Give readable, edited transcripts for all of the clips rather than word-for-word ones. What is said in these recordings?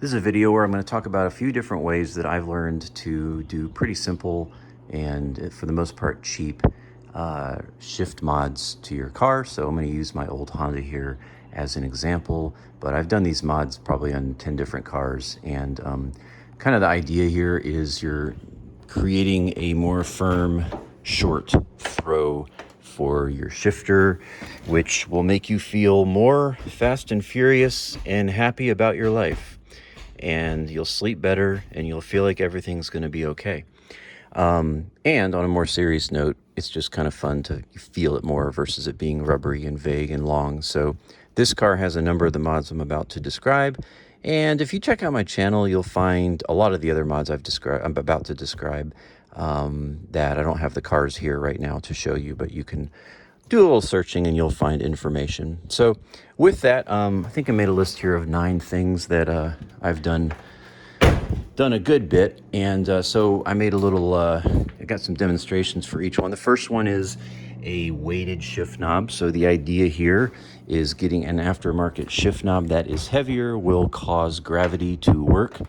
This is a video where I'm going to talk about a few different ways that I've learned to do pretty simple and, for the most part, cheap shift mods to your car. So I'm going to use my old Honda here as an example, but I've done these mods probably on 10 different cars. And kind of the idea here is you're creating a more firm, short throw for your shifter, which will make you feel more fast and furious and happy about your life. And you'll sleep better and you'll feel like everything's going to be okay. And on a more serious note, it's just kind of fun to feel it more versus it being rubbery and vague and long. So this car has a number of the mods I'm about to describe. And if you check out my channel, you'll find a lot of the other mods I'm about to describe that I don't have the cars here right now to show you, but you can do a little searching and you'll find information. So with that, I think I made a list here of 9 things that I've done a good bit. And so I made a little, I got some demonstrations for each one. The first one is a weighted shift knob. So the idea here is getting an aftermarket shift knob that is heavier will cause gravity to work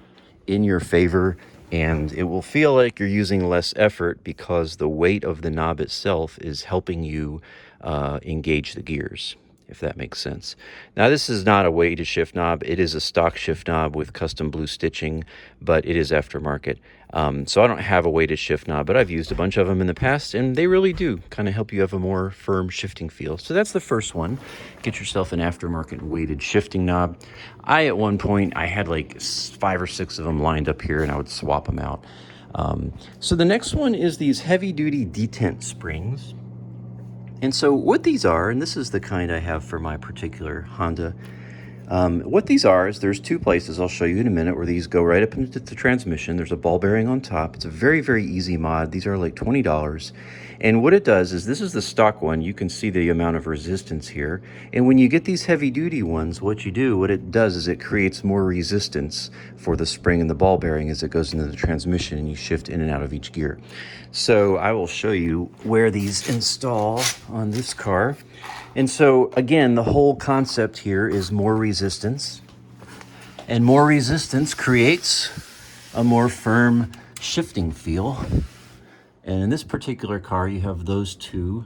in your favor, and it will feel like you're using less effort because the weight of the knob itself is helping you engage the gears, if that makes sense. Now, this is not a weighted shift knob. It is a stock shift knob with custom blue stitching, but it is aftermarket. So I don't have a weighted shift knob, but I've used a bunch of them in the past, and they really do kind of help you have a more firm shifting feel. So that's the first one. Get yourself an aftermarket weighted shifting knob. At one point, I had like 5 or 6 of them lined up here, and I would swap them out. So the next one is these heavy-duty detent springs. And so what these are, and this is the kind I have for my particular Honda, what these are is there's 2 places, I'll show you in a minute, where these go right up into the transmission. There's a ball bearing on top. It's a very, very easy mod. These are like $20. And what it does is, this is the stock one. You can see the amount of resistance here. And when you get these heavy duty ones, what it does is it creates more resistance for the spring and the ball bearing as it goes into the transmission and you shift in and out of each gear. So I will show you where these install on this car. And so again, the whole concept here is more resistance, and more resistance creates a more firm shifting feel. And in this particular car, you have those 2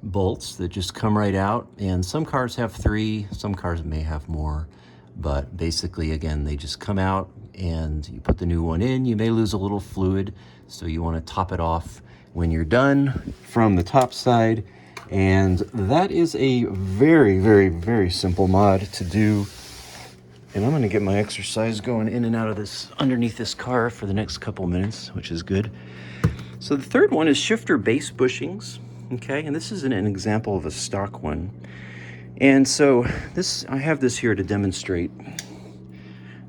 bolts that just come right out. And some cars have 3, some cars may have more, but basically, again, they just come out and you put the new one in. You may lose a little fluid, so you want to top it off when you're done from the top side. And that is a very, very, very simple mod to do. And I'm going to get my exercise going in and out of this, underneath this car for the next couple minutes, which is good. So the third one is shifter base bushings. Okay, and this is an example of a stock one. And so I have this here to demonstrate.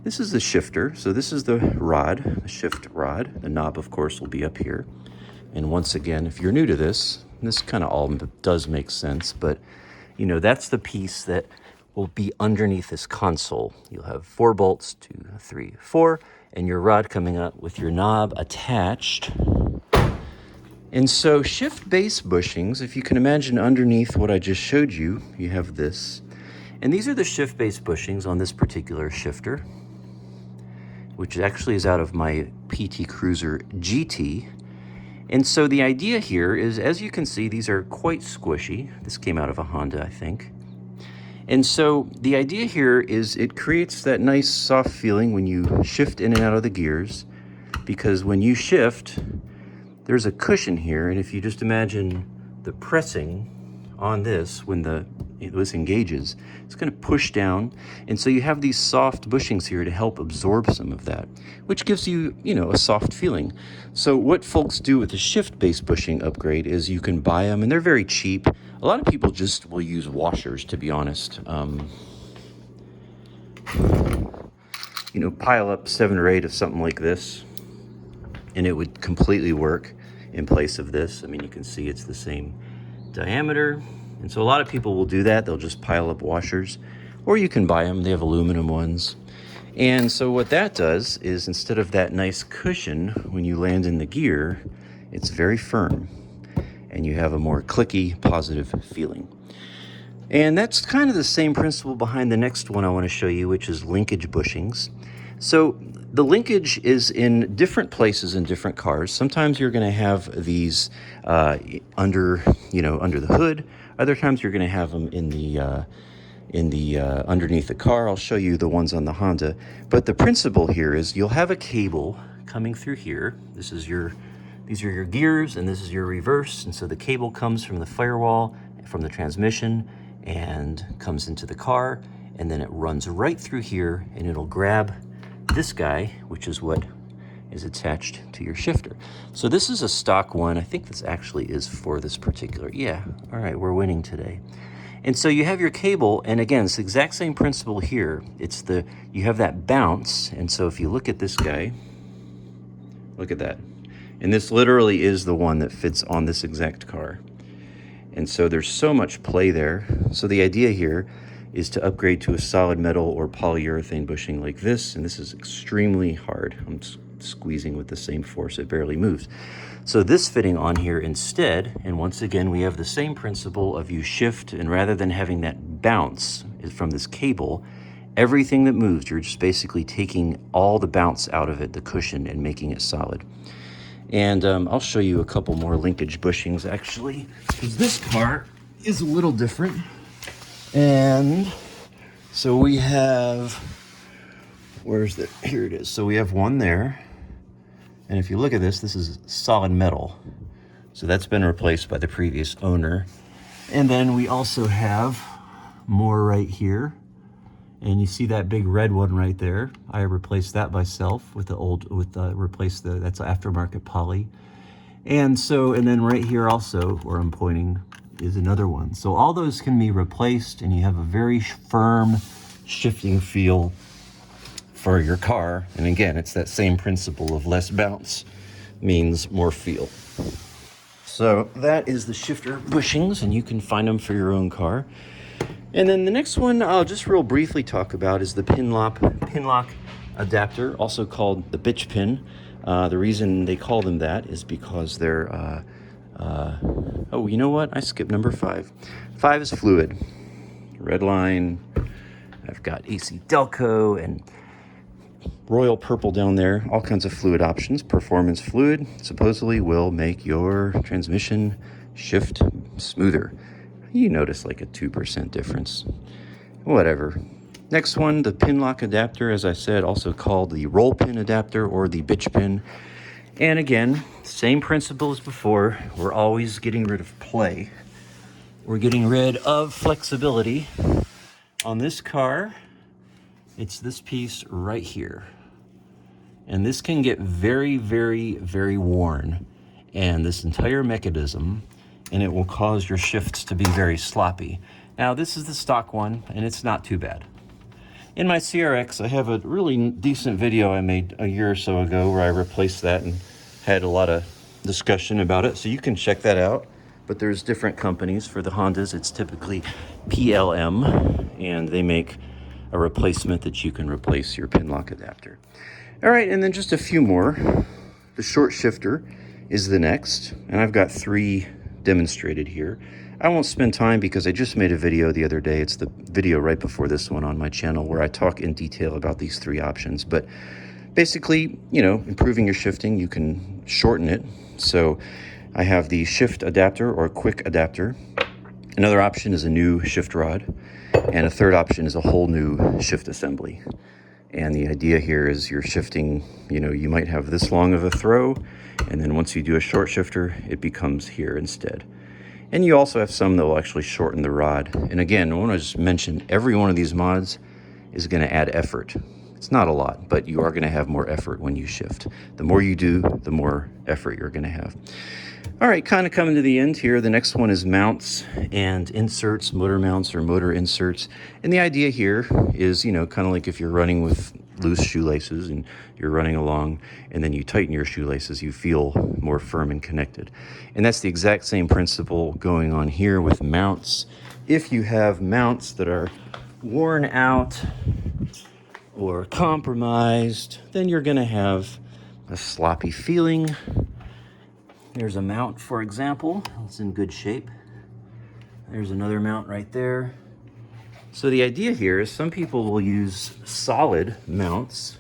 This is the shifter. So this is the rod, the shift rod. The knob, of course, will be up here. And once again, if you're new to this kind of all does make sense, but that's the piece that will be underneath this console. You'll have 4 bolts, 2, 3, 4, and your rod coming up with your knob attached. And so shift base bushings, if you can imagine underneath what I just showed you, you have this. And these are the shift base bushings on this particular shifter, which actually is out of my PT Cruiser GT. And so the idea here is, as you can see, these are quite squishy. This came out of a Honda, I think. And so the idea here is it creates that nice soft feeling when you shift in and out of the gears, because when you shift, there's a cushion here. And if you just imagine the pressing on this, when this engages, it's going to push down. And so you have these soft bushings here to help absorb some of that, which gives you, a soft feeling. So what folks do with the shift base bushing upgrade is you can buy them, and they're very cheap. A lot of people just will use washers, to be honest. Pile up 7 or 8 of something like this, and it would completely work in place of this. I mean, you can see it's the same diameter. And so a lot of people will do that. They'll just pile up washers, or you can buy them. They have aluminum ones. And so what that does is, instead of that nice cushion when you land in the gear, it's very firm and you have a more clicky, positive feeling. And that's kind of the same principle behind the next one I want to show you, which is linkage bushings. So the linkage is in different places in different cars. Sometimes you're going to have these under the hood. Other times you're going to have them in the underneath the car. I'll show you the ones on the Honda. But the principle here is you'll have a cable coming through here. These are your gears, and this is your reverse. And so the cable comes from the firewall, from the transmission, and comes into the car, and then it runs right through here, and it'll grab this guy, which is what is attached to your shifter. So this is a stock one. I think this actually is for this particular, yeah, all right, we're winning today. And so you have your cable, and again, it's the exact same principle here. You have that bounce, and so if you look at this guy, look at that. And this literally is the one that fits on this exact car. And so there's so much play there. So the idea here is to upgrade to a solid metal or polyurethane bushing like this, and this is extremely hard. I'm squeezing with the same force, it barely moves. So this fitting on here instead, and once again we have the same principle of you shift, and rather than having that bounce from this cable, everything that moves, you're just basically taking all the bounce out of it, the cushion, and making it solid. And I'll show you a couple more linkage bushings actually, because this car is a little different. And so we have, here it is. So we have one there. And if you look at this is solid metal. So that's been replaced by the previous owner. And then we also have more right here. And you see that big red one right there. I replaced that myself with that's aftermarket poly. And then right here also, where I'm pointing, is another one. So all those can be replaced, and you have a very firm shifting feel for your car. And again, it's that same principle of less bounce means more feel. So that is the shifter bushings, and you can find them for your own car. And then the next one I'll just real briefly talk about is the pin lock adapter, also called the bitch pin. The reason they call them that is because they're, oh, you know what? I skipped number 5. 5 is fluid. Red line. I've got AC Delco and royal purple down there. All kinds of fluid options. Performance fluid supposedly will make your transmission shift smoother. You notice like a 2% difference. Whatever. Next one, the pin lock adapter, as I said, also called the roll pin adapter or the bitch pin. And again, same principle as before. We're always getting rid of play. We're getting rid of flexibility. On this car, it's this piece right here. And this can get very, very, very worn. And this entire mechanism, and it will cause your shifts to be very sloppy. Now, this is the stock one, and it's not too bad. In my CRX, I have a really decent video I made a year or so ago where I replaced that and had a lot of discussion about it, so you can check that out. But there's different companies. For the Hondas, it's typically PLM, and they make a replacement that you can replace your pin lock adapter. All right, and then just a few more. The short shifter is the next, and I've got 3 demonstrated here. I won't spend time because I just made a video the other day. It's the video right before this one on my channel where I talk in detail about these 3 options. But basically, improving your shifting, you can shorten it. So I have the shift adapter or quick adapter. Another option is a new shift rod. And a third option is a whole new shift assembly. And the idea here is you're shifting, you might have this long of a throw, and then once you do a short shifter, it becomes here instead. And you also have some that will actually shorten the rod. And again, I want to just mention every one of these mods is going to add effort. It's not a lot, but you are going to have more effort when you shift. The more you do, the more effort you're going to have. All right, kind of coming to the end here. The next one is mounts and inserts, motor mounts or motor inserts. And the idea here is, kind of like if you're running with loose shoelaces and you're running along and then you tighten your shoelaces, you feel more firm and connected. And that's the exact same principle going on here with mounts. If you have mounts that are worn out or compromised, then you're going to have a sloppy feeling. There's a mount, for example. It's in good shape. There's another mount right there. So the idea here is some people will use solid mounts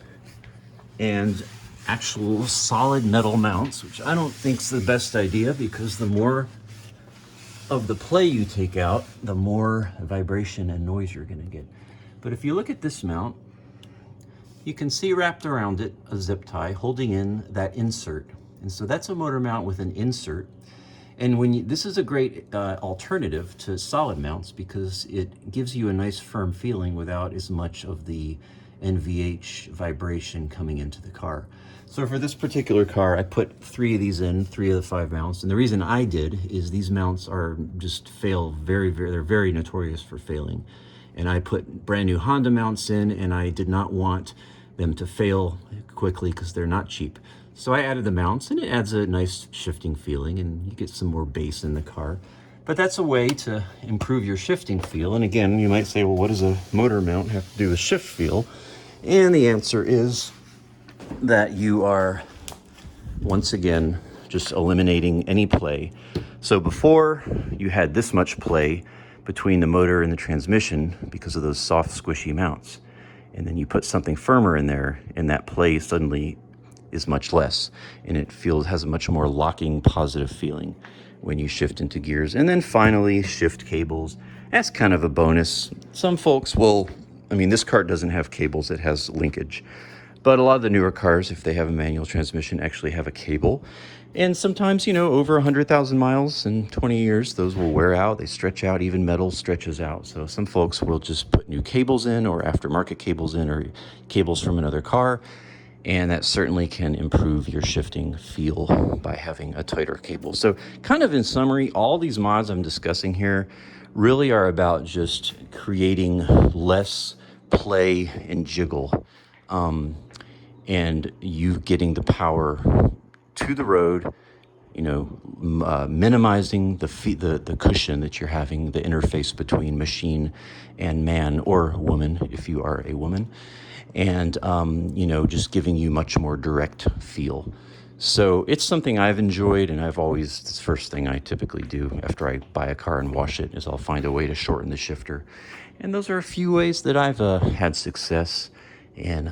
and actual solid metal mounts, which I don't think is the best idea, because the more of the play you take out, the more vibration and noise you're going to get. But if you look at this mount, you can see wrapped around it a zip tie holding in that insert. And so that's a motor mount with an insert. And this is a great alternative to solid mounts, because it gives you a nice firm feeling without as much of the NVH vibration coming into the car. So for this particular car, I put 3 of these in, 3 of the 5 mounts. And the reason I did is these mounts are just fail they're very notorious for failing. And I put brand new Honda mounts in, and I did not want them to fail quickly because they're not cheap. So I added the mounts, and it adds a nice shifting feeling, and you get some more bass in the car. But that's a way to improve your shifting feel. And again, you might say, well, what does a motor mount have to do with shift feel? And the answer is that you are, once again, just eliminating any play. So before, you had this much play between the motor and the transmission because of those soft, squishy mounts. And then you put something firmer in there, and that play suddenly is much less, and it has a much more locking, positive feeling when you shift into gears. And then finally, shift cables. That's kind of a bonus. Some folks will, this car doesn't have cables, it has linkage. But a lot of the newer cars, if they have a manual transmission, actually have a cable. And sometimes, over 100,000 miles in 20 years, those will wear out, they stretch out, even metal stretches out. So some folks will just put new cables in, or aftermarket cables in, or cables from another car. And that certainly can improve your shifting feel by having a tighter cable. So kind of in summary, all these mods I'm discussing here really are about just creating less play and jiggle, and you getting the power to the road, minimizing the cushion that you're having, the interface between machine and man, or woman if you are a woman, and just giving you much more direct feel. So it's something I've enjoyed, and it's the first thing I typically do after I buy a car and wash it is I'll find a way to shorten the shifter. And those are a few ways that I've had success in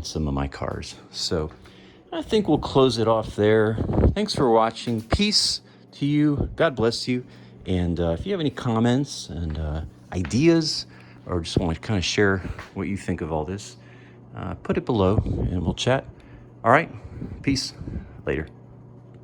some of my cars. So I think we'll close it off there. Thanks for watching. Peace to you. God bless you. And if you have any comments and ideas, or just want to kind of share what you think of all this, put it below and we'll chat. All right. Peace. Later.